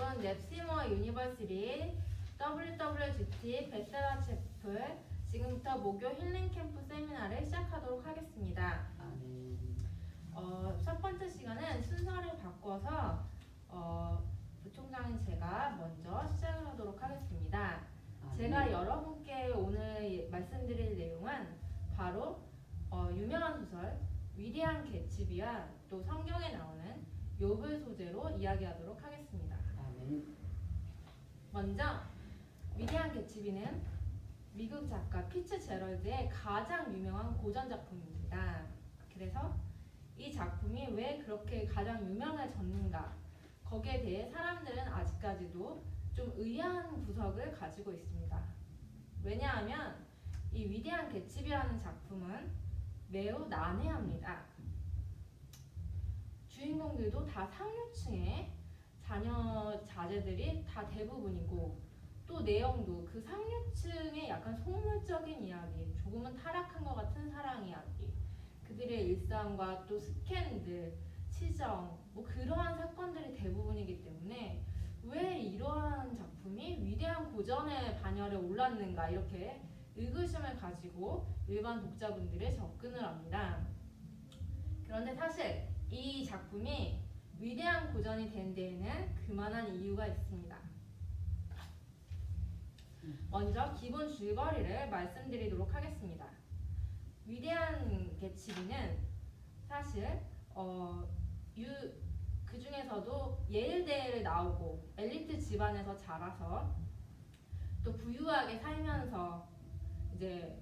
여러분, 넵시모어 유니버시티 WWGT 베스라 채플 지금부터 목요 힐링 캠프 세미나를 시작하도록 하겠습니다. 첫 번째 시간은 순서를 바꿔서 부총장인 제가 먼저 시작을 하도록 하겠습니다. 제가 여러분께 오늘 말씀드릴 내용은 바로 유명한 소설 위대한 개츠비와 또 성경에 나오는 욥을 소재로 이야기하도록 하겠습니다. 먼저 위대한 개츠비는 미국 작가 피츠제럴드의 가장 유명한 고전 작품입니다. 그래서 이 작품이 왜 그렇게 가장 유명해졌는가, 거기에 대해 사람들은 아직까지도 좀 의아한 구석을 가지고 있습니다. 왜냐하면 이 위대한 개츠비라는 작품은 매우 난해합니다. 주인공들도 다 상류층의 자제들이 다 대부분이고, 또 내용도 그 상류층의 약간 속물적인 이야기, 조금은 타락한 것 같은 사랑 이야기, 그들의 일상과 또 스캔들, 치정, 뭐 그러한 사건들이 대부분이기 때문에 왜 이러한 작품이 위대한 고전의 반열에 올랐는가, 이렇게 의구심을 가지고 일반 독자분들의 접근을 합니다. 그런데 사실 이 작품이 위대한 고전이 된 데에는 그만한 이유가 있습니다. 먼저 기본 줄거리를 말씀드리도록 하겠습니다. 위대한 개츠비는 사실 그 중에서도 예일대를 나오고 엘리트 집안에서 자라서 또 부유하게 살면서 이제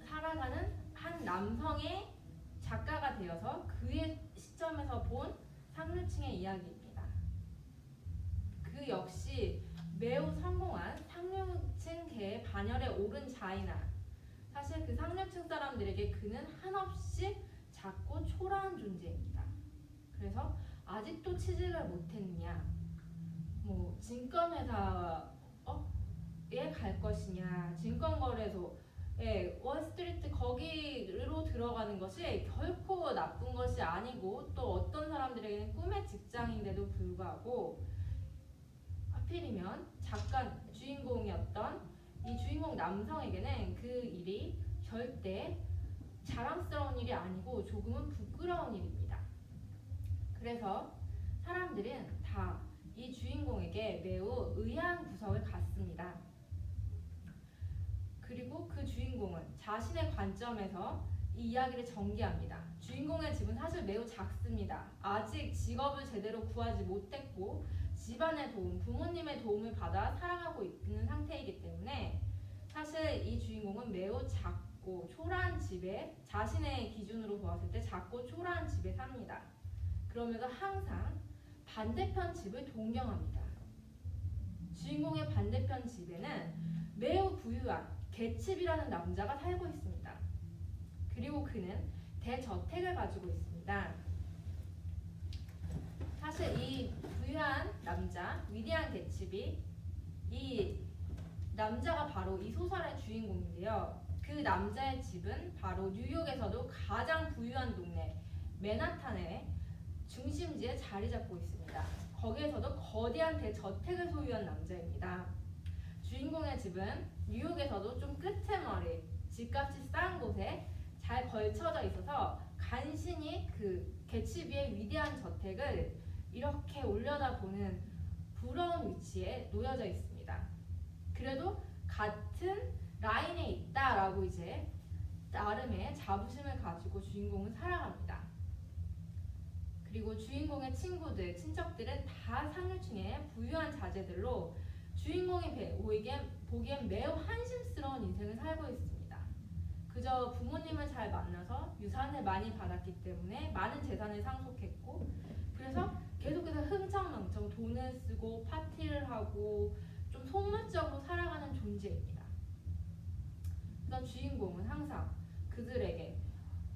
살아가는 한 남성의 작가가 되어서 그의 시점에서 본 상류층의 이야기입니다. 그 역시 매우 성공한 상류층계의 반열에 오른 자이나, 사실 그 상류층 사람들에게 그는 한없이 작고 초라한 존재입니다. 그래서 아직도 취직을 못했느냐, 뭐 증권회사에 갈 것이냐, 증권거래소에 월스트리트 거기로 들어가는 것이 결코 나쁜 것이 아니고, 또 어떤 사람들에게는 꿈의 직장인데도 불구하고 하필이면 주인공이었던 이 주인공 남성에게는 그 일이 절대 자랑스러운 일이 아니고 조금은 부끄러운 일입니다. 그래서 사람들은 다 이 주인공에게 매우 의아한 구석을 갖습니다. 그리고 그 주인공은 자신의 관점에서 이 이야기를 전개합니다. 주인공의 집은 사실 매우 작습니다. 아직 직업을 제대로 구하지 못했고 집안의 도움, 부모님의 도움을 받아 살아가고 있는 상태이기 때문에 사실 이 주인공은 매우 작고 초라한 집에, 자신의 기준으로 보았을 때 작고 초라한 집에 삽니다. 그러면서 항상 반대편 집을 동경합니다. 주인공의 반대편 집에는 매우 부유한 개츠비라는 남자가 살고 있습니다. 그리고 그는 대저택을 가지고 있습니다. 사실 이 부유한 남자, 위대한 개츠비, 이 남자가 바로 이 소설의 주인공인데요. 그 남자의 집은 바로 뉴욕에서도 가장 부유한 동네 맨하탄의 중심지에 자리 잡고 있습니다. 거기에서도 거대한 대저택을 소유한 남자입니다. 주인공의 집은 뉴욕에서도 좀 끄트머리, 집값이 싼 곳에 잘 걸쳐져 있어서 간신히 그 개츠비의 위대한 저택을 이렇게 올려다보는 부러운 위치에 놓여져 있습니다. 그래도 같은 라인에 있다라고 이제 나름의 자부심을 가지고 주인공은 살아갑니다. 그리고 주인공의 친구들, 친척들은 다 상류층의 부유한 자제들로 주인공이 보기엔 매우 한심스러운 인생을 살고 있습니다. 그저 부모님을 잘 만나서 유산을 많이 받았기 때문에 많은 재산을 상속했고, 그래서 계속해서 흥청망청 돈을 쓰고 파티를 하고 좀 속물적으로 살아가는 존재입니다. 그래서 주인공은 항상 그들에게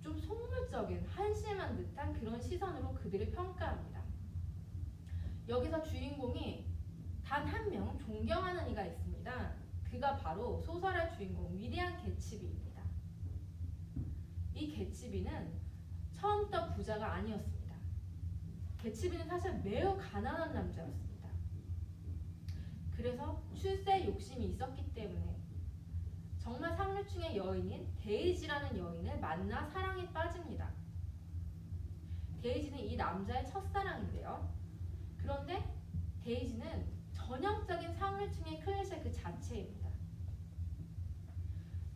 좀 속물적인, 한심한 듯한 그런 시선으로 그들을 평가합니다. 여기서 주인공이 단 한 명 존경하는 이가 있습니다. 그가 바로 소설의 주인공 위대한 개츠비입니다. 이 개츠비는 처음부터 부자가 아니었습니다. 개츠비는 사실 매우 가난한 남자였습니다. 그래서 출세 욕심이 있었기 때문에 정말 상류층의 여인인 데이지라는 여인을 만나 사랑에 빠집니다. 데이지는 이 남자의 첫사랑인데요. 그런데 데이지는 전형적인 상류층의 클리셰 그 자체입니다.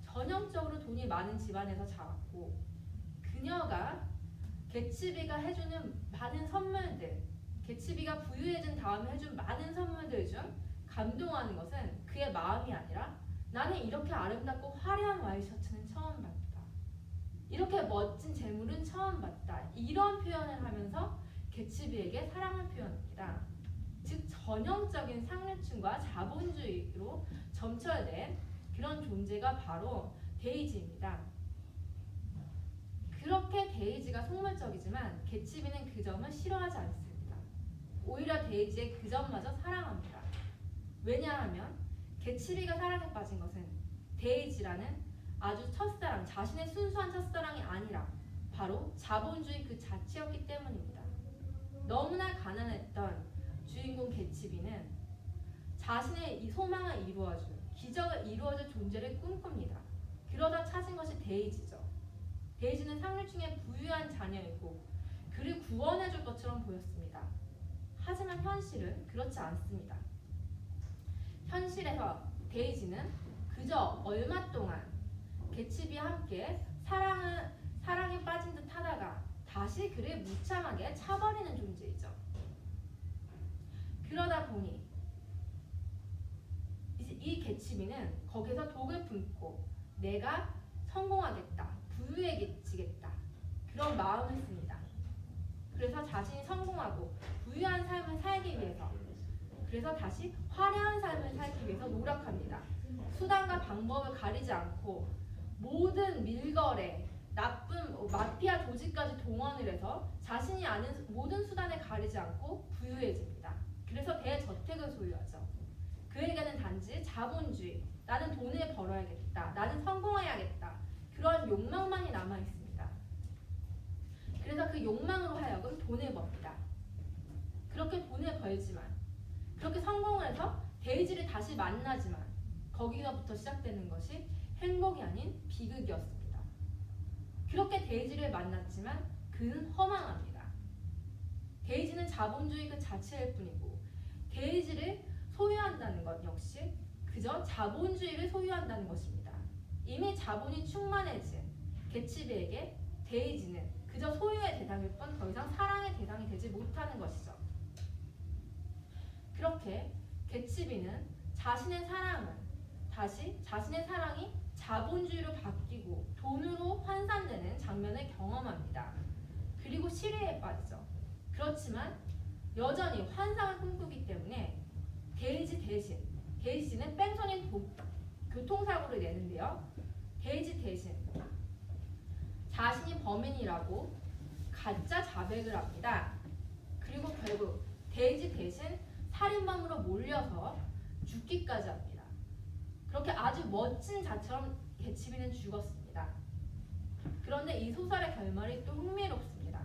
전형적으로 돈이 많은 집안에서 자랐고 그녀가 개츠비가 해주는 많은 선물들, 개츠비가 부유해진 다음에 해준 많은 선물들 중 감동하는 것은 그의 마음이 아니라 나는 이렇게 아름답고 화려한 와이셔츠는 처음 봤다. 이렇게 멋진 재물은 처음 봤다. 이런 표현을 하면서 개츠비에게 사랑을 표현합니다. 즉 전형적인 상류층과 자본주의로 점철된 그런 존재가 바로 데이지입니다. 그렇게 데이지가 속물적이지만 개츠비는 그 점을 싫어하지 않습니다. 오히려 데이지의 그 점마저 사랑합니다. 왜냐하면 개츠비가 사랑에 빠진 것은 데이지라는 아주 첫사랑, 자신의 순수한 첫사랑이 아니라 바로 자본주의 그 자체였기 때문입니다. 너무나 가난했던 주인공 개츠비는 자신의 이 소망을 이루어줄, 기적을 이루어줄 존재를 꿈꿉니다. 그러다 찾은 것이 데이지죠. 데이지는 상류층의 부유한 자녀이고 그를 구원해줄 것처럼 보였습니다. 하지만 현실은 그렇지 않습니다. 현실에서 데이지는 그저 얼마 동안 개츠비와 함께 사랑에 빠진 듯 하다가 다시 그를 무참하게 차버리는 존재이죠. 그러다 보니 이 개츠비는 거기서 독을 품고 내가 성공하겠다, 부유해지겠다 그런 마음을 씁니다. 그래서 자신이 성공하고 부유한 삶을 살기 위해서, 그래서 다시 화려한 삶을 살기 위해서 노력합니다. 수단과 방법을 가리지 않고 모든 밀거래, 나쁜 마피아 조직까지 동원을 해서 자신이 아는 모든 수단을 가리지 않고 부유해집니다. 그래서 대저택을 소유하죠. 그에게는 단지 자본주의, 나는 돈을 벌어야겠다, 나는 성공해야겠다 그런 욕망만이 남아있습니다. 그래서 그 욕망으로 하여금 돈을 법니다. 그렇게 돈을 벌지만, 그렇게 성공을 해서 데이지를 다시 만나지만 거기서부터 시작되는 것이 행복이 아닌 비극이었습니다. 그렇게 데이지를 만났지만 그는 허망합니다. 데이지는 자본주의 그 자체일 뿐이고 데이지를 소유한다는 것 역시 그저 자본주의를 소유한다는 것입니다. 이미 자본이 충만해진 개츠비에게 데이지는 그저 소유의 대상일 뿐 더 이상 사랑의 대상이 되지 못하는 것이죠. 그렇게 개츠비는 자신의 사랑이 자본주의로 바뀌고 돈으로 환산되는 장면을 경험합니다. 그리고 시리에 빠지죠. 그렇지만 여전히 환상을 꿈꾸기 때문에 데이지는 뺑소니 교통사고를 내는데요. 데이지 대신 자신이 범인이라고 가짜 자백을 합니다. 그리고 결국 데이지 대신 살인범으로 몰려서 죽기까지 합니다. 그렇게 아주 멋진 자처럼 개츠비는 죽었습니다. 그런데 이 소설의 결말이 또 흥미롭습니다.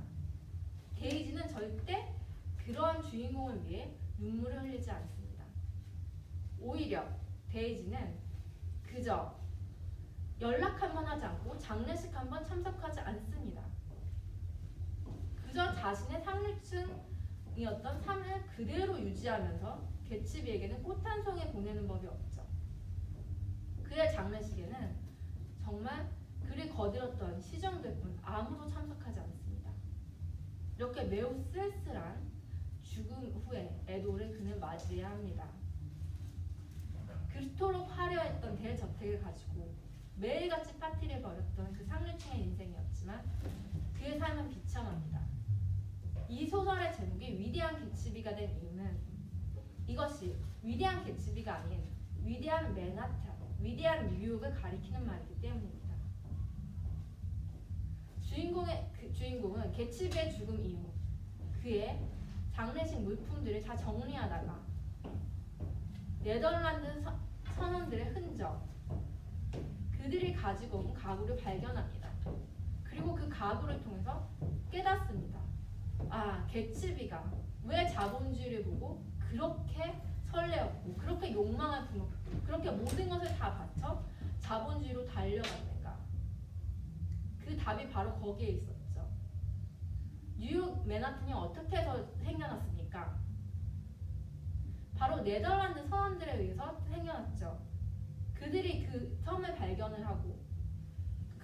데이지는 절대 그러한 주인공을 위해 눈물을 흘리지 않습니다. 오히려 데이지는 그저 연락 한번 하지 않고 장례식 한번 참석하지 않습니다. 그저 자신의 상류층이었던 삶을 그대로 유지하면서 개츠비에게는 꽃 한 송이 보내는 법이 없죠. 그의 장례식에는 정말 그를 거들었던 시정들 뿐 아무도 참석하지 않습니다. 이렇게 매우 쓸쓸한 죽음 후에 애도를 그는 맞이해야 합니다. 그토록 화려했던 대저택을 가지고 매일같이 파티를 벌였던 그 상류층의 인생이었지만 그의 삶은 비참합니다. 이 소설의 제목이 위대한 개츠비가 된 이유는 이것이 위대한 개츠비가 아닌 위대한 맨하탄, 위대한 뉴욕을 가리키는 말이기 때문입니다. 주인공은 개츠비의 죽음 이후 그의 장례식 물품들을 다 정리하다가 네덜란드 선원들의 흔적, 그들이 가지고 온 가구를 발견합니다. 그리고 그 가구를 통해서 깨닫습니다. 아, 개츠비가 왜 자본주의를 보고 그렇게 설레었고 그렇게 욕망을 품었고 그렇게 모든 것을 다 바쳐 자본주의로 달려갔는가? 그 답이 바로 거기에 있었죠. 뉴욕 맨하튼이 어떻게 해서 생겨났습니까? 바로 네덜란드 선원들에 의해서 생겨났죠. 그들이 그 섬을 발견을 하고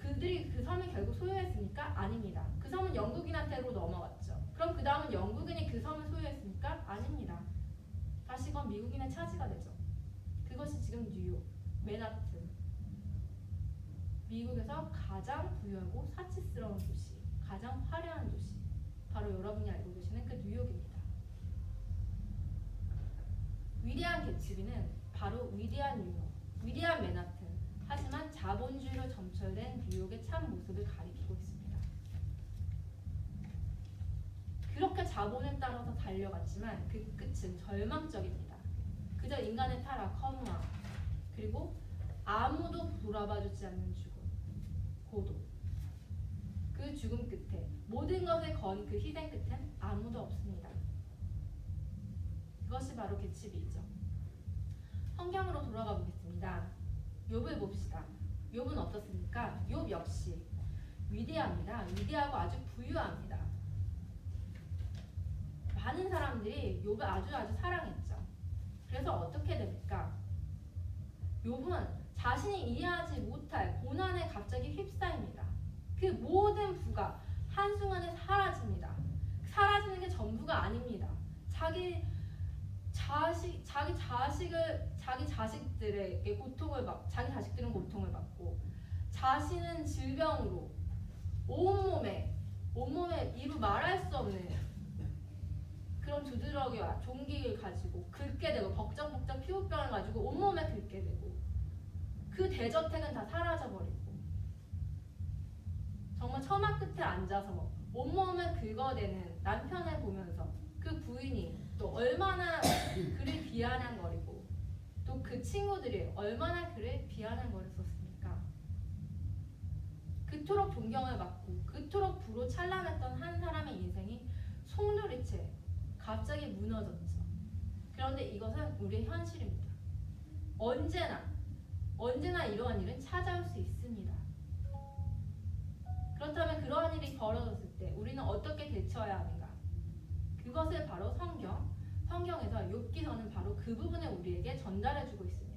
그들이 그 섬을 결국 소유했습니까? 아닙니다. 그 섬은 영국인한테로 넘어갔죠. 그럼 그 다음은 영국인이 그 섬을 소유했습니까? 아닙니다. 다시금 미국인의 차지가 되죠. 그것이 지금 뉴욕, 맨하튼, 미국에서 가장 부유하고 사치스러운 도시, 가장 화려한 도시, 바로 여러분이 알고 계시는 그 뉴욕입니다. 위대한 개츠비는 바로 위대한 뉴욕, 위대한 맨하튼, 하지만 자본주의로 점철된 뉴욕의 참 모습을 가리키고 있습니다. 그렇게 자본에 따라서 달려갔지만 그 끝은 절망적입니다. 그저 인간의 타락, 허무함, 그리고 아무도 돌아봐주지 않는 죽음, 고독. 그 죽음 끝에 모든 것을 건 그 희생 끝엔 아무도 없습니다. 그것이 바로 개츠비이죠. 성경으로 돌아가 보겠습니다. 욥을 봅시다. 욥은 어떻습니까? 욥 역시 위대합니다. 위대하고 아주 부유합니다. 많은 사람들이 욥을 아주 사랑했죠. 그래서 어떻게 됩니까? 욥은 자신이 이해하지 못할 고난에 갑자기 휩싸입니다. 그 모든 부가 한순간에 사라집니다. 사라지는 게 전부가 아닙니다. 자기 자식들에게 자기 자식들은 고통을 받고 자신은 질병으로 온몸에 이루 말할 수 없는 그런 두드러기와 종기를 가지고 긁게 되고 벅적벅적 피부병을 가지고 온몸에 긁게 되고 그 대저택은 다 사라져버리고 정말 처마 끝에 앉아서 온몸을 긁어대는 남편을 보면서 그 부인이 또 얼마나 그를 비아냥거리고 또 그 친구들이 얼마나 그를 비아냥거렸었습니까? 그토록 존경을 받고 그토록 부로 찬란했던 한 사람의 인생이 송두리째 갑자기 무너졌죠. 그런데 이것은 우리의 현실입니다. 언제나 이러한 일은 찾아올 수 있습니다. 그렇다면 그러한 일이 벌어졌을 때 우리는 어떻게 대처해야 하는가? 그것을 바로 성경에서 욥기서는 바로 그 부분을 우리에게 전달해주고 있습니다.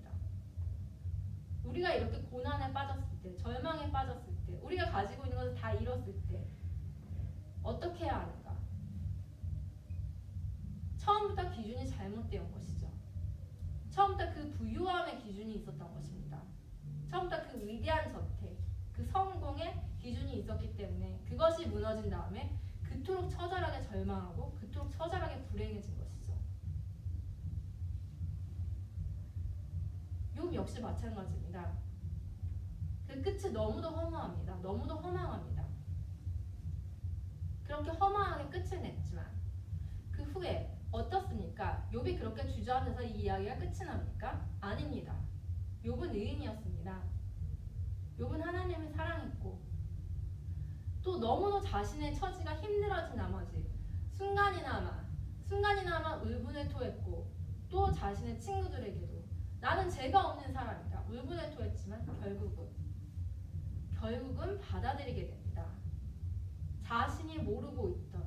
우리가 이렇게 고난에 빠졌을 때, 절망에 빠졌을 때, 우리가 가지고 있는 것을 다 잃었을 때 어떻게 해야 하는가? 처음부터 기준이 잘못되어 것이죠. 처음부터 그 부유함의 기준이 있었던 것입니다. 처음부터 그 위대한 저택, 그 성공의 기준이 있었기 때문에 그것이 무너진 다음에 그토록 처절하게 절망하고 그토록 처절하게 불행해진 것이죠. 욥 역시 마찬가지입니다. 그 끝이 너무도 허무합니다. 너무도 허망합니다. 그렇게 허망하게 끝을 냈지만 그 후에 어떻습니까? 욥이 그렇게 주저앉아서 이 이야기가 끝이 납니까? 아닙니다. 욥은 의인이었습니다. 욥은 하나님을 사랑했고 또 너무도 자신의 처지가 힘들어진 나머지 순간이나마 울분을 토했고 또 자신의 친구들에게도 나는 죄가 없는 사람이다 울분을 토했지만 결국은 받아들이게 됩니다. 자신이 모르고 있던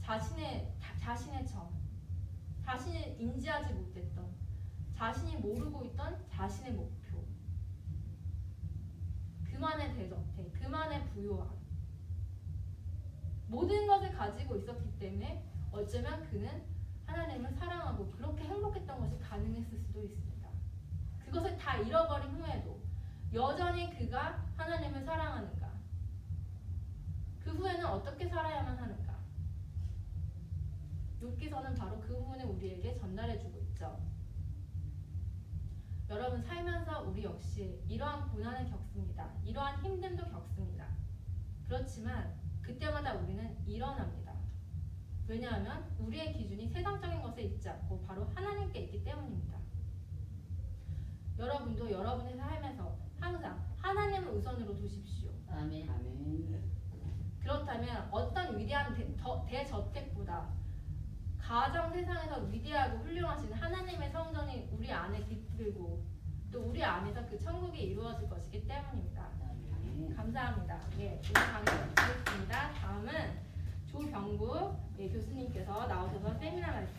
자신의 정, 자신이 인지하지 못했던 자신이 모르고 있던 자신의 목표, 그만의 대저택, 그만의 부요함, 모든 것을 가지고 있었기 때문에 어쩌면 그는 하나님을 사랑하고 그렇게 행복했던 것이 가능했을 수도 있습니다. 그것을 다 잃어버린 후에도 여전히 그가 하나님을 사랑하는가? 그 후에는 어떻게 살아야만 하는가? 욥기서는 바로 그 부분을 우리에게 전달해주고 있죠. 여러분 살면서 우리 역시 이러한 고난을 겪습니다. 이러한 힘듦도 겪습니다. 그렇지만 그때마다 우리는 일어납니다. 왜냐하면 우리의 기준이 세상적인 것에 있지 않고 바로 하나님께 있기 때문입니다. 여러분도 여러분의 삶에서 항상 하나님을 우선으로 두십시오. 아멘. 그렇다면 어떤 위대한 대저택보다 가정 세상에서 위대하고 훌륭하신 하나님의 성전이 우리 안에 깃들고 또 우리 안에서 그 천국이 이루어질 것이기 때문입니다. 감사합니다. 예, 오늘 강의 마치겠습니다. 다음은 조병구 교수님께서 나오셔서 세미나 말씀